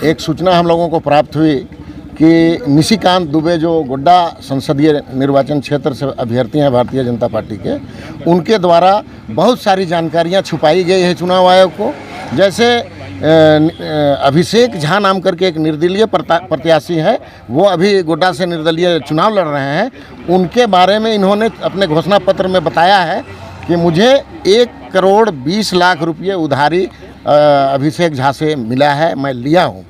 एक सूचना हम लोगों को प्राप्त हुई कि निशिकांत दुबे जो गोड्डा संसदीय निर्वाचन क्षेत्र से अभ्यर्थी हैं भारतीय जनता पार्टी के, उनके द्वारा बहुत सारी जानकारियां छुपाई गई है चुनाव आयोग को। जैसे अभिषेक झा नाम करके एक निर्दलीय प्रत्याशी है, वो अभी गोड्डा से निर्दलीय चुनाव लड़ रहे हैं। उनके बारे में इन्होंने अपने घोषणा पत्र में बताया है कि मुझे 1,20,00,000 रुपये उधारी अभिषेक झा से मिला है, मैं लिया हूँ।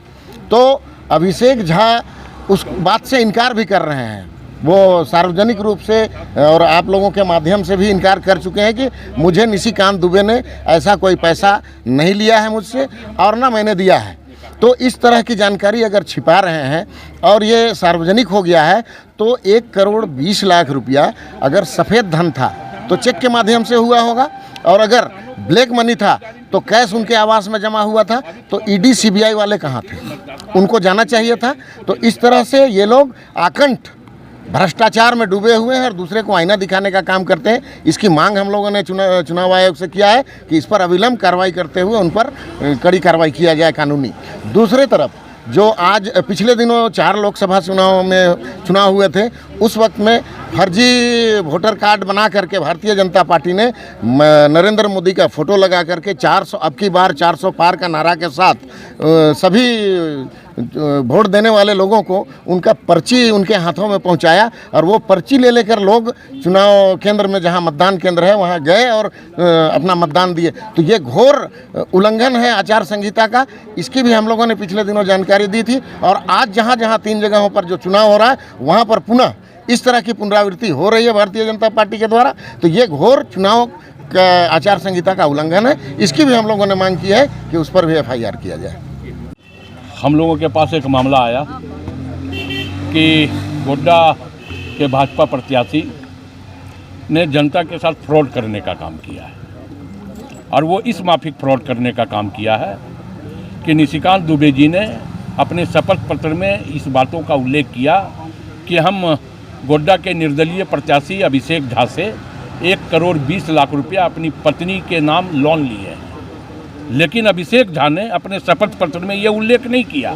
तो अभिषेक झा उस बात से इनकार भी कर रहे हैं, वो सार्वजनिक रूप से और आप लोगों के माध्यम से भी इनकार कर चुके हैं कि मुझे निशिकांत दुबे ने ऐसा कोई पैसा नहीं लिया है मुझसे और ना मैंने दिया है। तो इस तरह की जानकारी अगर छिपा रहे हैं और ये सार्वजनिक हो गया है, तो 1,20,00,000 रुपया अगर सफ़ेद धन था तो चेक के माध्यम से हुआ होगा, और अगर ब्लैक मनी था तो कैश उनके आवास में जमा हुआ था, तो ईडी सीबीआई वाले कहाँ थे, उनको जाना चाहिए था। तो इस तरह से ये लोग आकंठ भ्रष्टाचार में डूबे हुए हैं और दूसरे को आईना दिखाने का काम करते हैं। इसकी मांग हम लोगों ने चुनाव आयोग से किया है कि इस पर अविलंब कार्रवाई करते हुए उन पर कड़ी कार्रवाई किया जाए कानूनी। दूसरी तरफ जो आज पिछले दिनों 4 लोकसभा चुनाव हुए थे, उस वक्त में फर्जी वोटर कार्ड बना करके भारतीय जनता पार्टी ने नरेंद्र मोदी का फोटो लगा करके 400 अब की बार 400 पार का नारा के साथ सभी वोट देने वाले लोगों को उनका पर्ची उनके हाथों में पहुंचाया, और वो पर्ची ले लेकर लोग चुनाव केंद्र में, जहां मतदान केंद्र है, वहां गए और अपना मतदान दिए। तो ये घोर उल्लंघन है आचार संहिता का। इसकी भी हम लोगों ने पिछले दिनों जानकारी दी थी, और आज जहां जहां 3 जगहों पर जो चुनाव हो रहा है वहां पर पुनः इस तरह की पुनरावृत्ति हो रही है भारतीय जनता पार्टी के द्वारा। तो ये घोर चुनाव का आचार संहिता का उल्लंघन है। इसकी भी हम लोगों ने मांग की है कि उस पर भी FIR किया जाए। हम लोगों के पास एक मामला आया कि गोड्डा के भाजपा प्रत्याशी ने जनता के साथ फ्रॉड करने का काम किया है, और वो इस माफिक फ्रॉड करने का काम किया है कि निशिकांत दुबे जी ने अपने शपथ पत्र में इस बातों का उल्लेख किया कि हम गोड्डा के निर्दलीय प्रत्याशी अभिषेक झा से 1,20,00,000 रुपया अपनी पत्नी के नाम लोन लिए हैं। लेकिन अभिषेक झा ने अपने शपथ पत्र में ये उल्लेख नहीं किया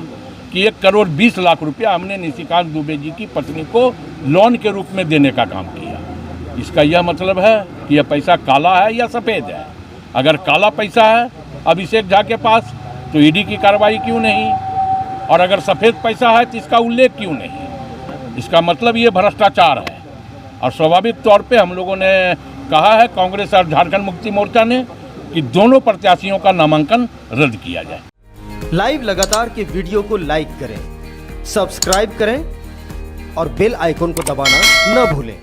कि 1,20,00,000 रुपया हमने निशिकांत दुबे जी की पत्नी को लोन के रूप में देने का काम किया। इसका यह मतलब है कि यह पैसा काला है या सफ़ेद है। अगर काला पैसा है अभिषेक झा के पास तो ईडी की कार्रवाई क्यों नहीं, और अगर सफ़ेद पैसा है तो इसका उल्लेख क्यों नहीं। इसका मतलब ये भ्रष्टाचार है, और स्वाभाविक तौर पे हम लोगों ने कहा है, कांग्रेस और झारखंड मुक्ति मोर्चा ने, कि दोनों प्रत्याशियों का नामांकन रद्द किया जाए। लाइव लगातार के वीडियो को लाइक करें, सब्सक्राइब करें और बेल आइकन को दबाना न भूलें।